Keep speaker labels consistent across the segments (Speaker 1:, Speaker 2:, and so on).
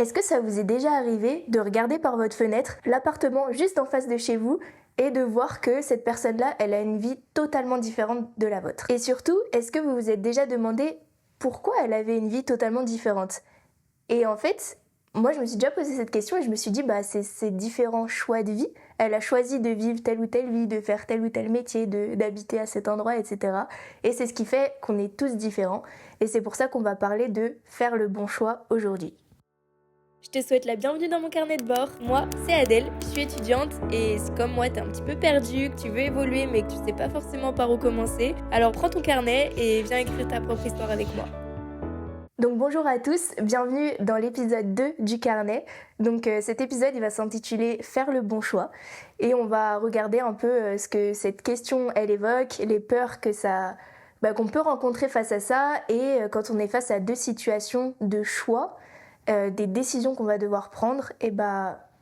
Speaker 1: Est-ce que ça vous est déjà arrivé de regarder par votre fenêtre l'appartement juste en face de chez vous et de voir que cette personne-là, elle a une vie totalement différente de la vôtre? Et surtout, est-ce que vous vous êtes déjà demandé pourquoi elle avait une vie totalement différente? Et en fait, moi je me suis déjà posé cette question et je me suis dit, c'est ces différents choix de vie. Elle a choisi de vivre telle ou telle vie, de faire tel ou tel métier, d'habiter à cet endroit, etc. Et c'est ce qui fait qu'on est tous différents. Et c'est pour ça qu'on va parler de faire le bon choix aujourd'hui. Je te souhaite la bienvenue dans mon carnet de bord. Moi, c'est Adèle, je suis étudiante et si comme moi, t'es un petit peu perdu, que tu veux évoluer mais que tu sais pas forcément par où commencer, alors prends ton carnet et viens écrire ta propre histoire avec moi. Donc bonjour à tous, bienvenue dans l'épisode 2 du carnet. Donc cet épisode il va s'intituler Faire le bon choix et on va regarder un peu ce que cette question elle évoque, les peurs que qu'on peut rencontrer face à ça et quand on est face à deux situations de choix, des décisions qu'on va devoir prendre, et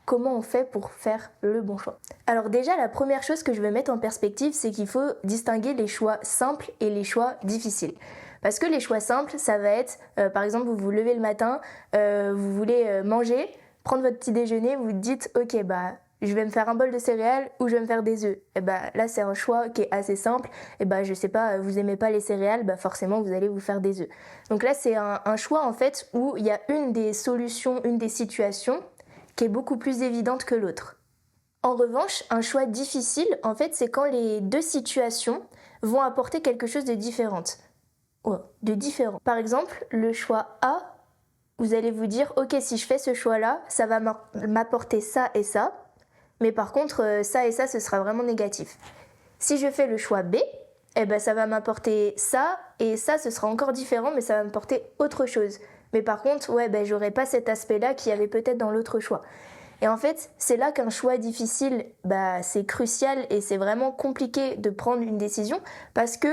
Speaker 1: comment on fait pour faire le bon choix. Alors déjà, la première chose que je veux mettre en perspective, c'est qu'il faut distinguer les choix simples et les choix difficiles. Parce que les choix simples, ça va être, par exemple, vous vous levez le matin, vous voulez manger, prendre votre petit déjeuner, vous dites, ok, je vais me faire un bol de céréales ou je vais me faire des œufs. Et là, c'est un choix qui est assez simple. Je sais pas, vous aimez pas les céréales, forcément, vous allez vous faire des œufs. Donc là, c'est un choix, en fait, où il y a une des solutions, une des situations qui est beaucoup plus évidente que l'autre. En revanche, un choix difficile, en fait, c'est quand les deux situations vont apporter quelque chose de différent. Par exemple, le choix A, vous allez vous dire, ok, si je fais ce choix-là, ça va m'apporter ça et ça, mais par contre, ça et ça, ce sera vraiment négatif. Si je fais le choix B, ça va m'apporter ça, et ça, ce sera encore différent, mais ça va m'apporter autre chose. Mais par contre, j'aurai pas cet aspect-là qu'il y avait peut-être dans l'autre choix. Et en fait, c'est là qu'un choix difficile, c'est crucial et c'est vraiment compliqué de prendre une décision parce que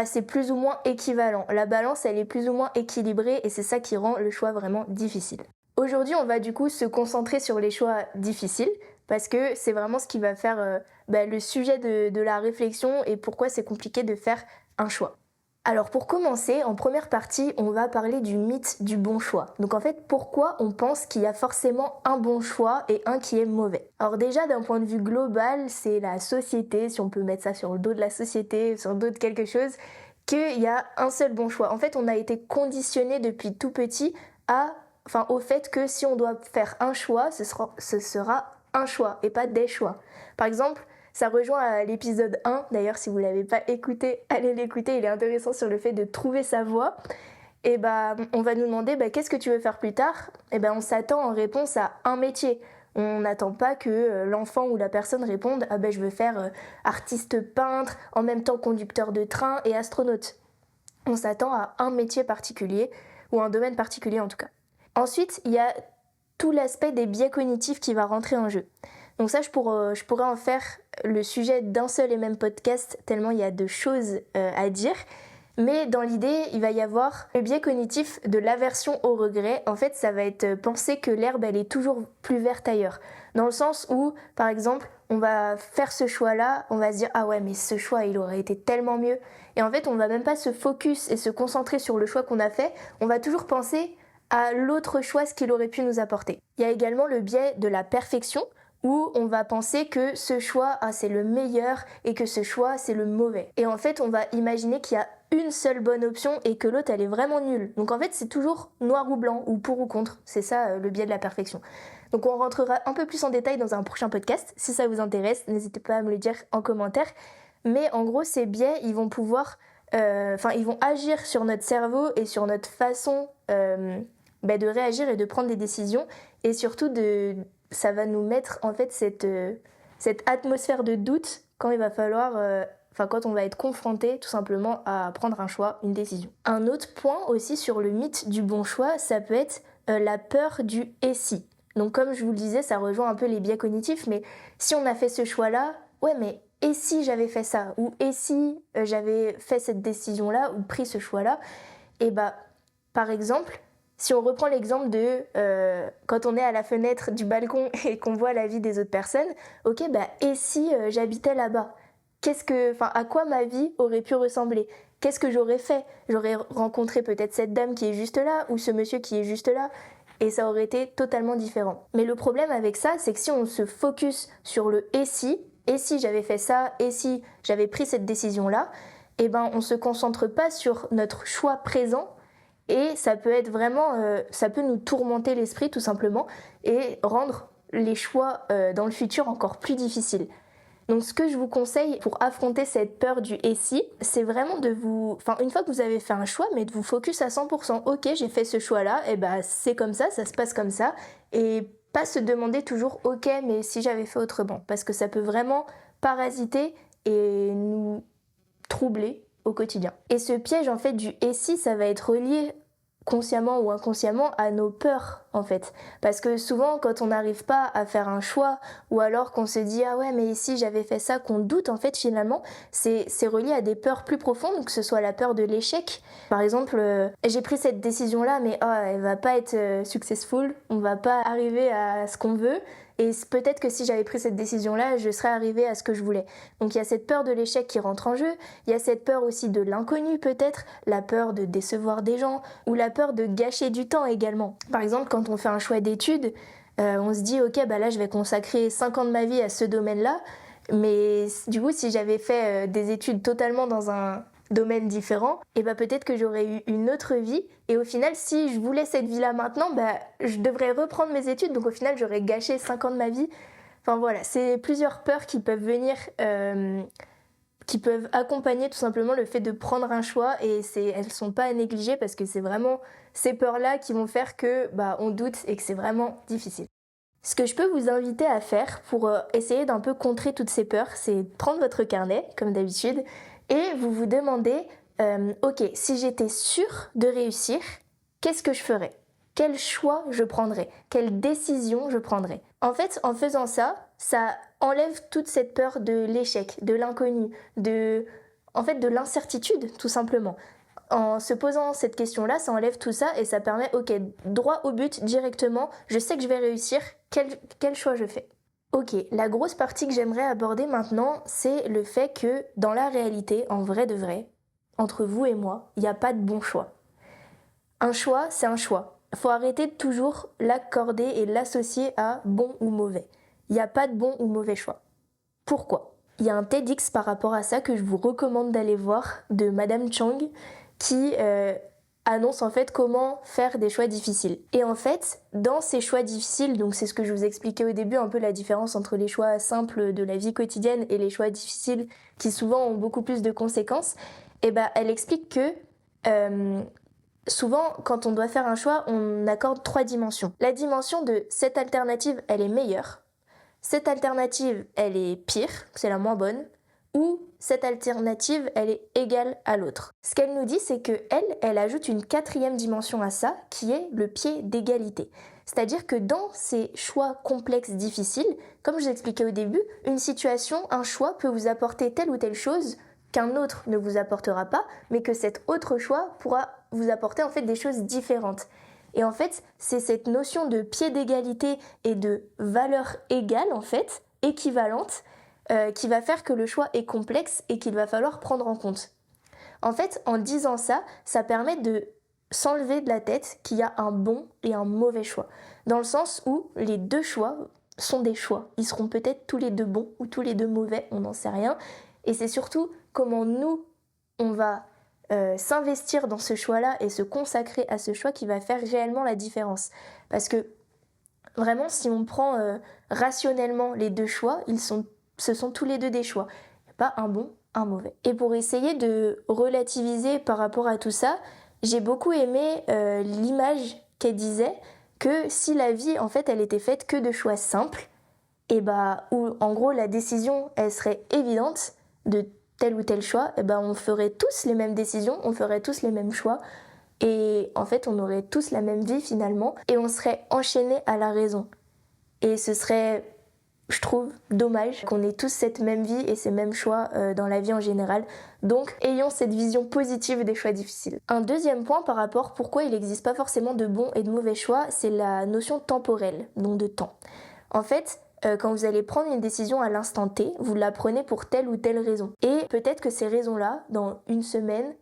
Speaker 1: c'est plus ou moins équivalent. La balance, elle est plus ou moins équilibrée et c'est ça qui rend le choix vraiment difficile. Aujourd'hui, on va du coup se concentrer sur les choix difficiles parce que c'est vraiment ce qui va faire le sujet de la réflexion et pourquoi c'est compliqué de faire un choix. Alors pour commencer, en première partie, on va parler du mythe du bon choix. Donc en fait, pourquoi on pense qu'il y a forcément un bon choix et un qui est mauvais? Alors déjà, d'un point de vue global, c'est la société, si on peut mettre ça sur le dos de la société, sur le dos de quelque chose, qu'il y a un seul bon choix. En fait, on a été conditionné depuis tout petit au fait que si on doit faire un choix, ce sera un choix et pas des choix. Par exemple, ça rejoint l'épisode 1, d'ailleurs si vous ne l'avez pas écouté, allez l'écouter, il est intéressant sur le fait de trouver sa voie. Et on va nous demander qu'est-ce que tu veux faire plus tard? On s'attend en réponse à un métier. On n'attend pas que l'enfant ou la personne réponde je veux faire artiste peintre, en même temps conducteur de train et astronaute. On s'attend à un métier particulier, ou un domaine particulier en tout cas. Ensuite, il y a tout l'aspect des biais cognitifs qui va rentrer en jeu. Donc ça, je pourrais en faire le sujet d'un seul et même podcast, tellement il y a de choses à dire. Mais dans l'idée, il va y avoir le biais cognitif de l'aversion au regret. En fait, ça va être penser que l'herbe, elle est toujours plus verte ailleurs. Dans le sens où, par exemple, on va faire ce choix-là, on va se dire « Ah ouais, mais ce choix, il aurait été tellement mieux ». Et en fait, on va même pas se focus et se concentrer sur le choix qu'on a fait. On va toujours penser à l'autre choix, ce qu'il aurait pu nous apporter. Il y a également le biais de la perfection, où on va penser que ce choix, c'est le meilleur et que ce choix, c'est le mauvais. Et en fait, on va imaginer qu'il y a une seule bonne option et que l'autre, elle est vraiment nulle. Donc en fait, c'est toujours noir ou blanc, ou pour ou contre. C'est ça, le biais de la perfection. Donc on rentrera un peu plus en détail dans un prochain podcast. Si ça vous intéresse, n'hésitez pas à me le dire en commentaire. Mais en gros, ces biais, ils vont ils vont agir sur notre cerveau et sur notre façon de réagir et de prendre des décisions. Et surtout ça va nous mettre en fait cette atmosphère de doute quand il va falloir, quand on va être confronté tout simplement à prendre un choix, une décision. Un autre point aussi sur le mythe du bon choix, ça peut être la peur du « et si ». Donc comme je vous le disais, ça rejoint un peu les biais cognitifs, mais si on a fait ce choix-là, mais et si j'avais fait ça? Ou et si j'avais fait cette décision-là ou pris ce choix-là? Et par exemple, si on reprend l'exemple de quand on est à la fenêtre du balcon et qu'on voit la vie des autres personnes, et si j'habitais là-bas? À quoi ma vie aurait pu ressembler? Qu'est-ce que j'aurais fait? J'aurais rencontré peut-être cette dame qui est juste là ou ce monsieur qui est juste là. et ça aurait été totalement différent. Mais le problème avec ça, c'est que si on se focus sur le et si j'avais fait ça, et si j'avais pris cette décision-là, eh ben on se concentre pas sur notre choix présent et ça peut être vraiment, ça peut nous tourmenter l'esprit tout simplement et rendre les choix dans le futur encore plus difficiles. Donc ce que je vous conseille pour affronter cette peur du et si, c'est vraiment une fois que vous avez fait un choix, mais de vous focus à 100%. Ok, j'ai fait ce choix-là, et ben c'est comme ça se passe comme ça, et pas se demander toujours ok, mais si j'avais fait autrement, parce que ça peut vraiment parasiter et nous troubler au quotidien. Et ce piège en fait du et si, ça va être relié consciemment ou inconsciemment à nos peurs en fait, parce que souvent quand on n'arrive pas à faire un choix ou alors qu'on se dit ah ouais mais si j'avais fait ça, qu'on doute en fait finalement, c'est relié à des peurs plus profondes, que ce soit la peur de l'échec par exemple, j'ai pris cette décision là mais elle va pas être successful, on va pas arriver à ce qu'on veut, et peut-être que si j'avais pris cette décision-là, je serais arrivée à ce que je voulais. Donc il y a cette peur de l'échec qui rentre en jeu, il y a cette peur aussi de l'inconnu peut-être, la peur de décevoir des gens, ou la peur de gâcher du temps également. Par exemple, quand on fait un choix d'études, on se dit ok, bah là je vais consacrer 5 ans de ma vie à ce domaine-là, mais du coup si j'avais fait des études totalement dans un domaine différent, et bah peut-être que j'aurais eu une autre vie, et au final si je voulais cette vie là maintenant, bah je devrais reprendre mes études, donc au final j'aurais gâché 5 ans de ma vie. Enfin voilà, c'est plusieurs peurs qui peuvent venir, qui peuvent accompagner tout simplement le fait de prendre un choix, et elles sont pas à négliger parce que c'est vraiment ces peurs là qui vont faire que bah on doute et que c'est vraiment difficile. Ce que je peux vous inviter à faire pour essayer d'un peu contrer toutes ces peurs, c'est prendre votre carnet, comme d'habitude, et vous vous demandez, ok, si j'étais sûre de réussir, qu'est-ce que je ferais ? Quel choix je prendrais ? Quelle décision je prendrais ? En fait, en faisant ça, ça enlève toute cette peur de l'échec, de l'inconnu, de l'incertitude, tout simplement. En se posant cette question-là, ça enlève tout ça et ça permet, ok, droit au but, directement, je sais que je vais réussir, quel choix je fais ? Ok, la grosse partie que j'aimerais aborder maintenant, c'est le fait que dans la réalité, en vrai de vrai, entre vous et moi, il n'y a pas de bon choix. Un choix, c'est un choix. Il faut arrêter de toujours l'accorder et l'associer à bon ou mauvais. Il n'y a pas de bon ou mauvais choix. Pourquoi ? Il y a un TEDx par rapport à ça que je vous recommande d'aller voir, de Madame Chang, qui annonce en fait comment faire des choix difficiles. Et en fait, dans ces choix difficiles, donc c'est ce que je vous expliquais au début, un peu la différence entre les choix simples de la vie quotidienne et les choix difficiles qui souvent ont beaucoup plus de conséquences, et ben elle explique que souvent quand on doit faire un choix, on accorde 3 dimensions. La dimension de cette alternative, elle est meilleure, cette alternative, elle est pire, c'est la moins bonne, ou cette alternative, elle est égale à l'autre. Ce qu'elle nous dit, c'est qu'elle ajoute une 4e dimension à ça, qui est le pied d'égalité. C'est-à-dire que dans ces choix complexes, difficiles, comme je vous expliquais au début, une situation, un choix peut vous apporter telle ou telle chose qu'un autre ne vous apportera pas, mais que cet autre choix pourra vous apporter en fait des choses différentes. Et en fait, c'est cette notion de pied d'égalité et de valeur égale, en fait, équivalente, qui va faire que le choix est complexe et qu'il va falloir prendre en compte. En fait, en disant ça, ça permet de s'enlever de la tête qu'il y a un bon et un mauvais choix. Dans le sens où les deux choix sont des choix. Ils seront peut-être tous les deux bons ou tous les deux mauvais, on n'en sait rien. Et c'est surtout comment nous, on va s'investir dans ce choix-là et se consacrer à ce choix qui va faire réellement la différence. Parce que vraiment, si on prend rationnellement les deux choix, ce sont tous les deux des choix. Pas un bon, un mauvais. Et pour essayer de relativiser par rapport à tout ça, j'ai beaucoup aimé l'image qu'elle disait que si la vie, en fait, elle était faite que de choix simples, et bah, où en gros la décision, elle serait évidente de tel ou tel choix, et ben on ferait tous les mêmes décisions, on ferait tous les mêmes choix, et en fait on aurait tous la même vie finalement, et on serait enchaînés à la raison. Et ce serait, je trouve, dommage qu'on ait tous cette même vie et ces mêmes choix dans la vie en général. Donc ayons cette vision positive des choix difficiles. Un deuxième point par rapport pourquoi il n'existe pas forcément de bons et de mauvais choix, c'est la notion temporelle, donc de temps. En fait, quand vous allez prendre une décision à l'instant T, vous la prenez pour telle ou telle raison. Et peut-être que ces raisons-là, dans une semaine,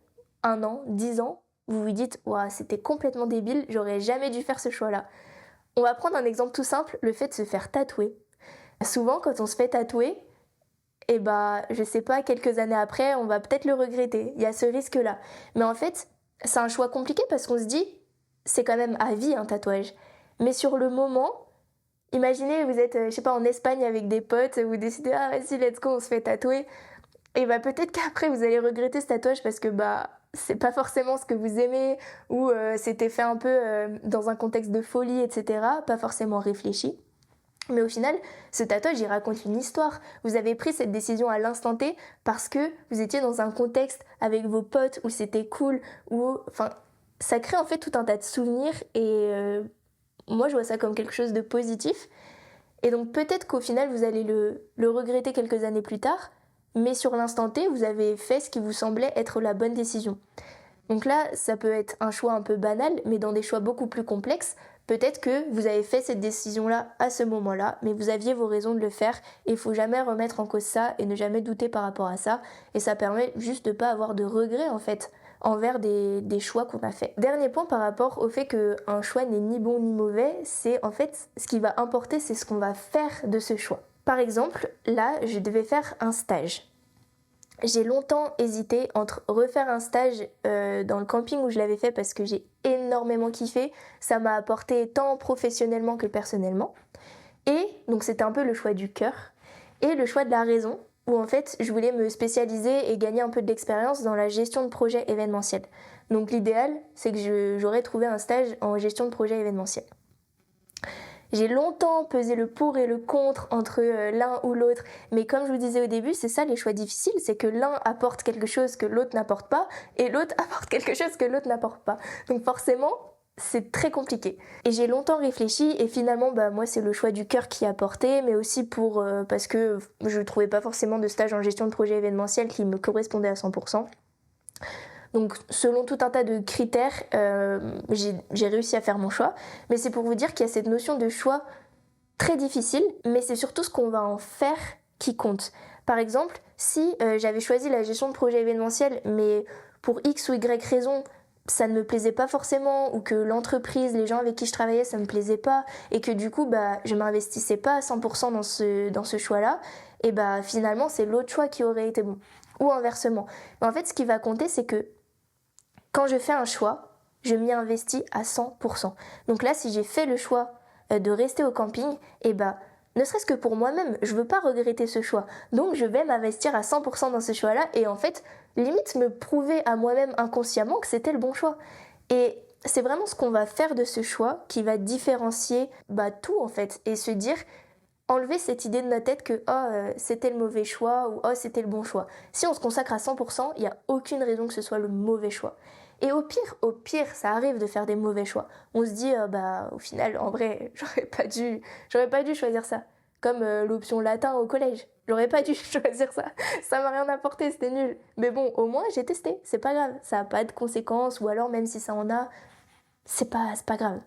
Speaker 1: 1 an, 10 ans, vous vous dites « Ouah, c'était complètement débile, j'aurais jamais dû faire ce choix-là ». On va prendre un exemple tout simple, le fait de se faire tatouer. Souvent, quand on se fait tatouer, je sais pas, quelques années après, on va peut-être le regretter. Il y a ce risque-là. Mais en fait, c'est un choix compliqué parce qu'on se dit, c'est quand même à vie un tatouage. Mais sur le moment, imaginez, vous êtes, je sais pas, en Espagne avec des potes, vous décidez, ah vas-y, let's go, on se fait tatouer. Et peut-être qu'après, vous allez regretter ce tatouage parce que c'est pas forcément ce que vous aimez ou c'était fait un peu dans un contexte de folie, etc. Pas forcément réfléchi. Mais au final, ce tatouage, il raconte une histoire. Vous avez pris cette décision à l'instant T parce que vous étiez dans un contexte avec vos potes où c'était cool, ça crée en fait tout un tas de souvenirs et moi, je vois ça comme quelque chose de positif. Et donc peut-être qu'au final, vous allez le regretter quelques années plus tard, mais sur l'instant T, vous avez fait ce qui vous semblait être la bonne décision. Donc là, ça peut être un choix un peu banal, mais dans des choix beaucoup plus complexes, peut-être que vous avez fait cette décision-là à ce moment-là, mais vous aviez vos raisons de le faire, et il faut jamais remettre en cause ça et ne jamais douter par rapport à ça, et ça permet juste de ne pas avoir de regrets en fait envers des choix qu'on a fait. Dernier point par rapport au fait qu'un choix n'est ni bon ni mauvais, c'est en fait ce qui va importer, c'est ce qu'on va faire de ce choix. Par exemple, là, je devais faire un stage. J'ai longtemps hésité entre refaire un stage dans le camping où je l'avais fait parce que j'ai énormément kiffé. Ça m'a apporté tant professionnellement que personnellement. Et donc c'était un peu le choix du cœur et le choix de la raison où en fait je voulais me spécialiser et gagner un peu d'expérience dans la gestion de projets événementiels. Donc l'idéal c'est que j'aurais trouvé un stage en gestion de projets événementiels. J'ai longtemps pesé le pour et le contre entre l'un ou l'autre, mais comme je vous disais au début, c'est ça les choix difficiles, c'est que l'un apporte quelque chose que l'autre n'apporte pas, et l'autre apporte quelque chose que l'autre n'apporte pas. Donc forcément, c'est très compliqué. Et j'ai longtemps réfléchi, et finalement, moi c'est le choix du cœur qui a porté, mais aussi parce que je ne trouvais pas forcément de stage en gestion de projet événementiel qui me correspondait à 100%. Donc selon tout un tas de critères, j'ai réussi à faire mon choix. Mais c'est pour vous dire qu'il y a cette notion de choix très difficile, mais c'est surtout ce qu'on va en faire qui compte. Par exemple, si j'avais choisi la gestion de projet événementiel, mais pour X ou Y raison, ça ne me plaisait pas forcément, ou que l'entreprise, les gens avec qui je travaillais, ça me plaisait pas, et que du coup, je m'investissais pas à 100% dans ce choix-là, et finalement, c'est l'autre choix qui aurait été bon. Ou inversement. Mais en fait, ce qui va compter, c'est que quand je fais un choix, je m'y investis à 100%. Donc là, si j'ai fait le choix de rester au camping, ne serait-ce que pour moi-même, je veux pas regretter ce choix. Donc je vais m'investir à 100% dans ce choix-là et en fait, limite me prouver à moi-même inconsciemment que c'était le bon choix. Et c'est vraiment ce qu'on va faire de ce choix qui va différencier tout en fait et se dire enlever cette idée de notre tête que c'était le mauvais choix ou c'était le bon choix. Si on se consacre à 100%, il n'y a aucune raison que ce soit le mauvais choix. Et au pire, ça arrive de faire des mauvais choix. On se dit, au final, en vrai, j'aurais pas dû choisir ça. Comme l'option latin au collège. J'aurais pas dû choisir ça. Ça m'a rien apporté, c'était nul. Mais bon, au moins, j'ai testé. C'est pas grave. Ça a pas de conséquences. Ou alors, même si ça en a, c'est pas grave.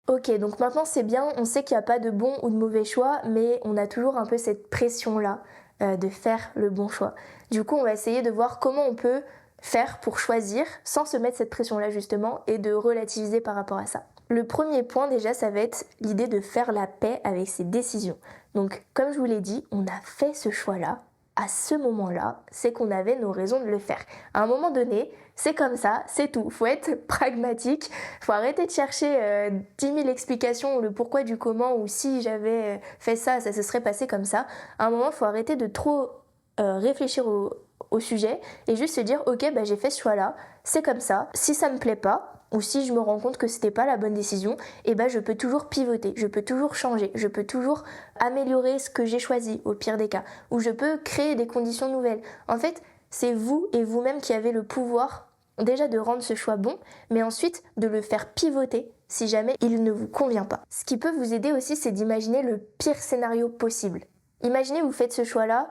Speaker 1: Ok, donc maintenant c'est bien, on sait qu'il n'y a pas de bon ou de mauvais choix, mais on a toujours un peu cette pression-là de faire le bon choix. Du coup, on va essayer de voir comment on peut faire pour choisir sans se mettre cette pression-là justement et de relativiser par rapport à ça. Le premier point déjà, ça va être l'idée de faire la paix avec ses décisions. Donc comme je vous l'ai dit, on a fait ce choix-là. À ce moment-là, c'est qu'on avait nos raisons de le faire. À un moment donné, c'est comme ça, c'est tout. Faut être pragmatique, faut arrêter de chercher 10 000 explications, le pourquoi du comment, ou si j'avais fait ça, ça se serait passé comme ça. À un moment, faut arrêter de trop réfléchir au sujet et juste se dire, ok, j'ai fait ce choix-là, c'est comme ça. Si ça me plaît pas, ou si je me rends compte que c'était pas la bonne décision, je peux toujours pivoter, je peux toujours changer, je peux toujours améliorer ce que j'ai choisi au pire des cas, ou je peux créer des conditions nouvelles. En fait, c'est vous et vous-même qui avez le pouvoir déjà de rendre ce choix bon, mais ensuite de le faire pivoter si jamais il ne vous convient pas. Ce qui peut vous aider aussi, c'est d'imaginer le pire scénario possible. Imaginez vous faites ce choix-là,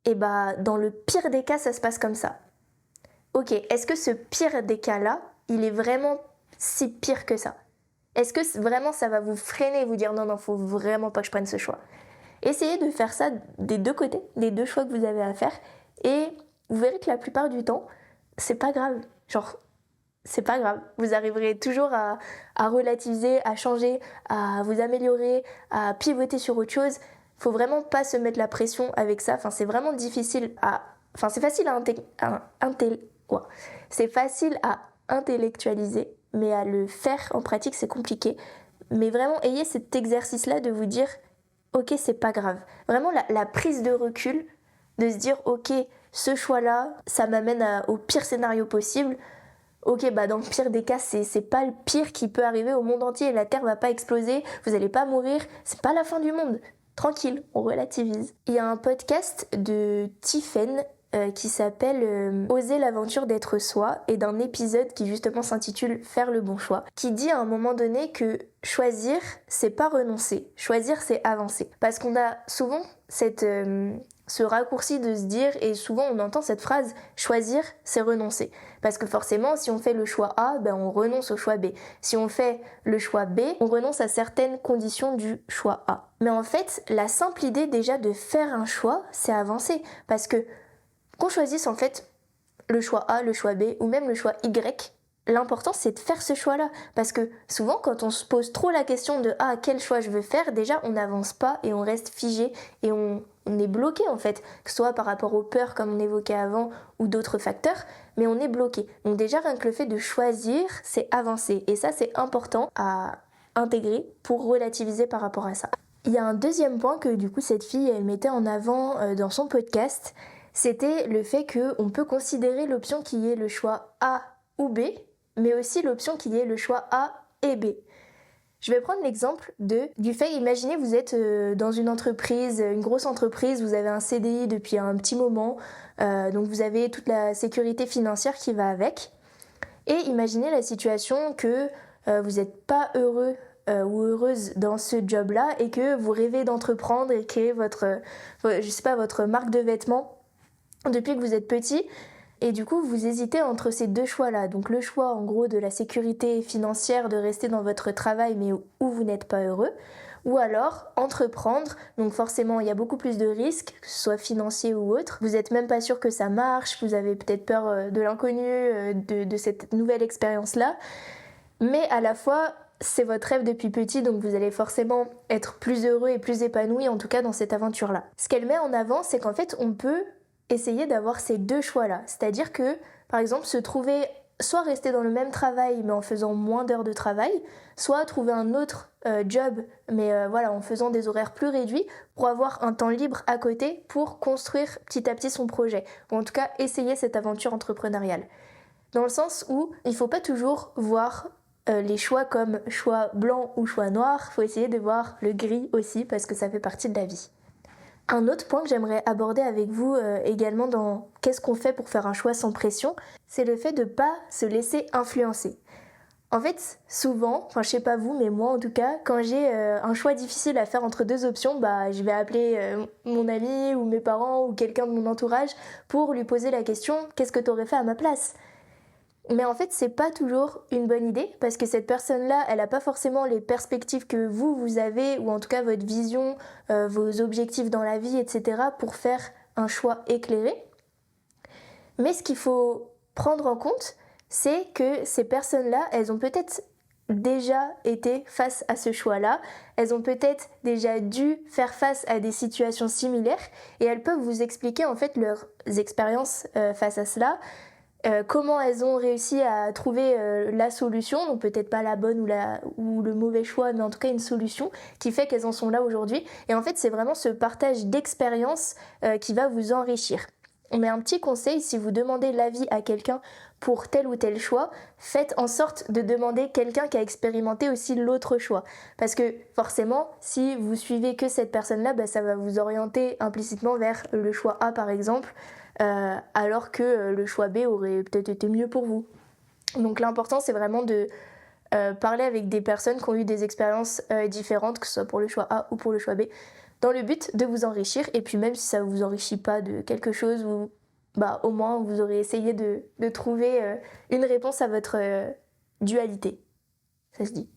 Speaker 1: dans le pire des cas, ça se passe comme ça. Ok, est-ce que ce pire des cas-là, il est vraiment si pire que ça? Est-ce que vraiment ça va vous freiner et vous dire non, faut vraiment pas que je prenne ce choix? Essayez de faire ça des deux côtés, des deux choix que vous avez à faire, et vous verrez que la plupart du temps, c'est pas grave. Genre, c'est pas grave. Vous arriverez toujours à relativiser, à changer, à vous améliorer, à pivoter sur autre chose. Faut vraiment pas se mettre la pression avec ça. Enfin, c'est vraiment difficile à... Enfin, c'est facile c'est facile à intellectualiser, mais à le faire en pratique, c'est compliqué. Mais vraiment, ayez cet exercice-là de vous dire, ok, c'est pas grave. Vraiment, la prise de recul, de se dire, ok, ce choix-là, ça m'amène au pire scénario possible. Ok, bah dans le pire des cas, c'est pas le pire qui peut arriver au monde entier. La Terre va pas exploser, vous allez pas mourir, c'est pas la fin du monde. Tranquille, on relativise. Il y a un podcast de Tiffen qui s'appelle Oser l'aventure d'être soi et d'un épisode qui justement s'intitule Faire le bon choix, qui dit à un moment donné que choisir, c'est pas renoncer, choisir, c'est avancer. Parce qu'on a souvent ce raccourci de se dire, et souvent on entend cette phrase, choisir, c'est renoncer. Parce que forcément, si on fait le choix A, ben on renonce au choix B. Si on fait le choix B, on renonce à certaines conditions du choix A. Mais en fait, la simple idée déjà de faire un choix, c'est avancer. Parce que qu'on choisisse en fait le choix A, le choix B ou même le choix Y, l'important c'est de faire ce choix-là. Parce que souvent quand on se pose trop la question de quel choix je veux faire, déjà on n'avance pas et on reste figé et on est bloqué en fait, que ce soit par rapport aux peurs comme on évoquait avant ou d'autres facteurs, mais on est bloqué. Donc déjà rien que le fait de choisir, c'est avancer et ça c'est important à intégrer pour relativiser par rapport à ça. Il y a un deuxième point que du coup cette fille elle mettait en avant dans son podcast, c'était le fait qu'on peut considérer l'option qui est le choix A ou B, mais aussi l'option qui est le choix A et B. Je vais prendre l'exemple du fait, imaginez vous êtes dans une entreprise, une grosse entreprise, vous avez un CDI depuis un petit moment, donc vous avez toute la sécurité financière qui va avec. Et imaginez la situation que vous n'êtes pas heureux ou heureuse dans ce job-là et que vous rêvez d'entreprendre et créer votre marque de vêtements depuis que vous êtes petit. Et du coup, vous hésitez entre ces deux choix-là. Donc le choix, en gros, de la sécurité financière, de rester dans votre travail, mais où vous n'êtes pas heureux. Ou alors, entreprendre. Donc forcément, il y a beaucoup plus de risques, que ce soit financier ou autre. Vous n'êtes même pas sûr que ça marche. Vous avez peut-être peur de l'inconnu, de cette nouvelle expérience-là. Mais à la fois, c'est votre rêve depuis petit, donc vous allez forcément être plus heureux et plus épanoui, en tout cas dans cette aventure-là. Ce qu'elle met en avant, c'est qu'en fait, on peut essayer d'avoir ces deux choix-là. C'est-à-dire que, par exemple, se trouver soit rester dans le même travail mais en faisant moins d'heures de travail, soit trouver un autre job mais en faisant des horaires plus réduits pour avoir un temps libre à côté pour construire petit à petit son projet, ou en tout cas essayer cette aventure entrepreneuriale. Dans le sens où il ne faut pas toujours voir les choix comme choix blanc ou choix noir, il faut essayer de voir le gris aussi parce que ça fait partie de la vie. Un autre point que j'aimerais aborder avec vous également dans qu'est-ce qu'on fait pour faire un choix sans pression, c'est le fait de ne pas se laisser influencer. En fait, souvent, je sais pas vous, mais moi en tout cas, quand j'ai un choix difficile à faire entre deux options, je vais appeler mon ami ou mes parents ou quelqu'un de mon entourage pour lui poser la question « Qu'est-ce que tu aurais fait à ma place ?» Mais en fait, c'est pas toujours une bonne idée parce que cette personne-là, elle a pas forcément les perspectives que vous avez, ou en tout cas votre vision, vos objectifs dans la vie, etc. pour faire un choix éclairé. Mais ce qu'il faut prendre en compte, c'est que ces personnes-là, elles ont peut-être déjà été face à ce choix-là, elles ont peut-être déjà dû faire face à des situations similaires et elles peuvent vous expliquer en fait leurs expériences face à cela. Comment elles ont réussi à trouver la solution, donc peut-être pas la bonne ou le mauvais choix, mais en tout cas une solution qui fait qu'elles en sont là aujourd'hui. Et en fait, c'est vraiment ce partage d'expérience qui va vous enrichir. Mais un petit conseil, si vous demandez l'avis à quelqu'un pour tel ou tel choix, faites en sorte de demander quelqu'un qui a expérimenté aussi l'autre choix. Parce que forcément, si vous suivez que cette personne-là, ça va vous orienter implicitement vers le choix A par exemple, alors que le choix B aurait peut-être été mieux pour vous. Donc l'important c'est vraiment de parler avec des personnes qui ont eu des expériences différentes, que ce soit pour le choix A ou pour le choix B, dans le but de vous enrichir. Et puis même si ça ne vous enrichit pas de quelque chose, au moins vous aurez essayé de trouver une réponse à votre dualité. Ça se dit.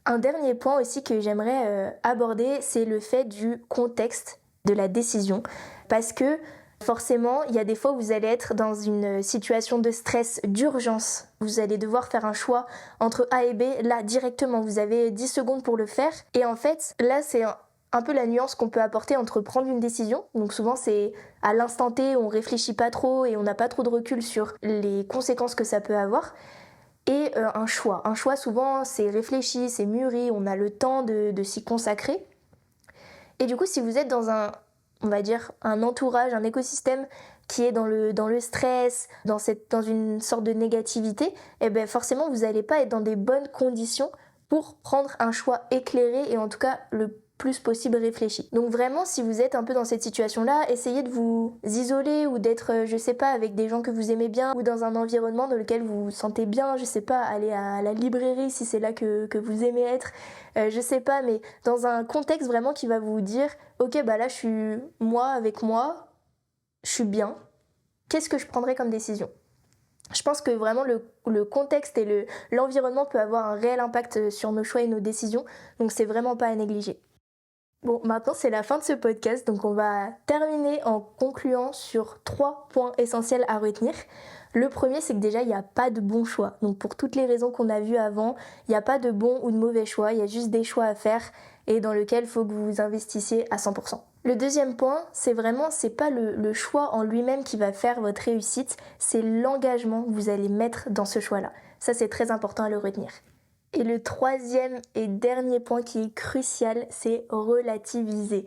Speaker 1: Un dernier point aussi que j'aimerais aborder, c'est le fait du contexte de la décision. Parce que Forcément, il y a des fois où vous allez être dans une situation de stress, d'urgence. Vous allez devoir faire un choix entre A et B, là, directement. Vous avez 10 secondes pour le faire. Et en fait, là, c'est un peu la nuance qu'on peut apporter entre prendre une décision. Donc souvent, c'est à l'instant T, on réfléchit pas trop et on n'a pas trop de recul sur les conséquences que ça peut avoir. Et un choix. Un choix, souvent, c'est réfléchi, c'est mûri, on a le temps de s'y consacrer. Et du coup, si vous êtes dans on va dire, un entourage, un écosystème qui est dans le stress, dans une sorte de négativité, eh ben forcément, vous n'allez pas être dans des bonnes conditions pour prendre un choix éclairé et en tout cas le plus possible réfléchi. Donc vraiment, si vous êtes un peu dans cette situation-là, essayez de vous isoler ou d'être, je sais pas, avec des gens que vous aimez bien ou dans un environnement dans lequel vous vous sentez bien, je sais pas, aller à la librairie si c'est là que vous aimez être, je sais pas, mais dans un contexte vraiment qui va vous dire, ok, bah là je suis moi avec moi, je suis bien, qu'est-ce que je prendrais comme décision ? Je pense que vraiment le contexte et l'environnement peut avoir un réel impact sur nos choix et nos décisions, donc c'est vraiment pas à négliger. Bon, maintenant c'est la fin de ce podcast, donc on va terminer en concluant sur 3 points essentiels à retenir. Le premier, c'est que déjà, il n'y a pas de bon choix. Donc pour toutes les raisons qu'on a vues avant, il n'y a pas de bon ou de mauvais choix, il y a juste des choix à faire et dans lesquels il faut que vous vous investissiez à 100%. Le deuxième point, c'est pas le choix en lui-même qui va faire votre réussite, c'est l'engagement que vous allez mettre dans ce choix-là. Ça, c'est très important à le retenir. Et le troisième et dernier point qui est crucial, c'est relativiser.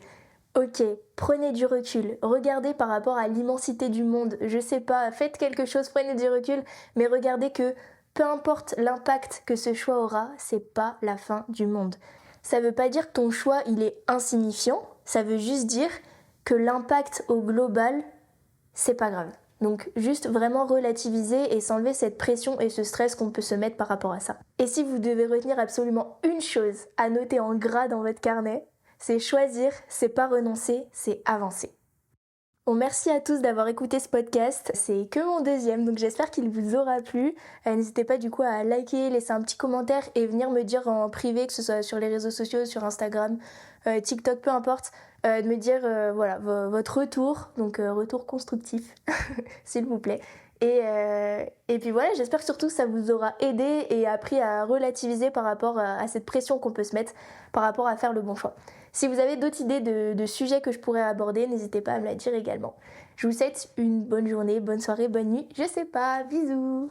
Speaker 1: Ok, prenez du recul, regardez par rapport à l'immensité du monde, je sais pas, faites quelque chose, prenez du recul, mais regardez que peu importe l'impact que ce choix aura, c'est pas la fin du monde. Ça veut pas dire que ton choix il est insignifiant, ça veut juste dire que l'impact au global, c'est pas grave. Donc juste vraiment relativiser et s'enlever cette pression et ce stress qu'on peut se mettre par rapport à ça. Et si vous devez retenir absolument une chose à noter en gras dans votre carnet, c'est choisir, c'est pas renoncer, c'est avancer. Bon, merci à tous d'avoir écouté ce podcast, c'est que mon deuxième, donc j'espère qu'il vous aura plu. N'hésitez pas du coup à liker, laisser un petit commentaire et venir me dire en privé, que ce soit sur les réseaux sociaux, sur Instagram, TikTok, peu importe, de me dire voilà, votre retour, donc retour constructif, s'il vous plaît. Et puis voilà, j'espère surtout que ça vous aura aidé et appris à relativiser par rapport à cette pression qu'on peut se mettre par rapport à faire le bon choix. Si vous avez d'autres idées de sujets que je pourrais aborder, n'hésitez pas à me la dire également. Je vous souhaite une bonne journée, bonne soirée, bonne nuit, je sais pas, bisous!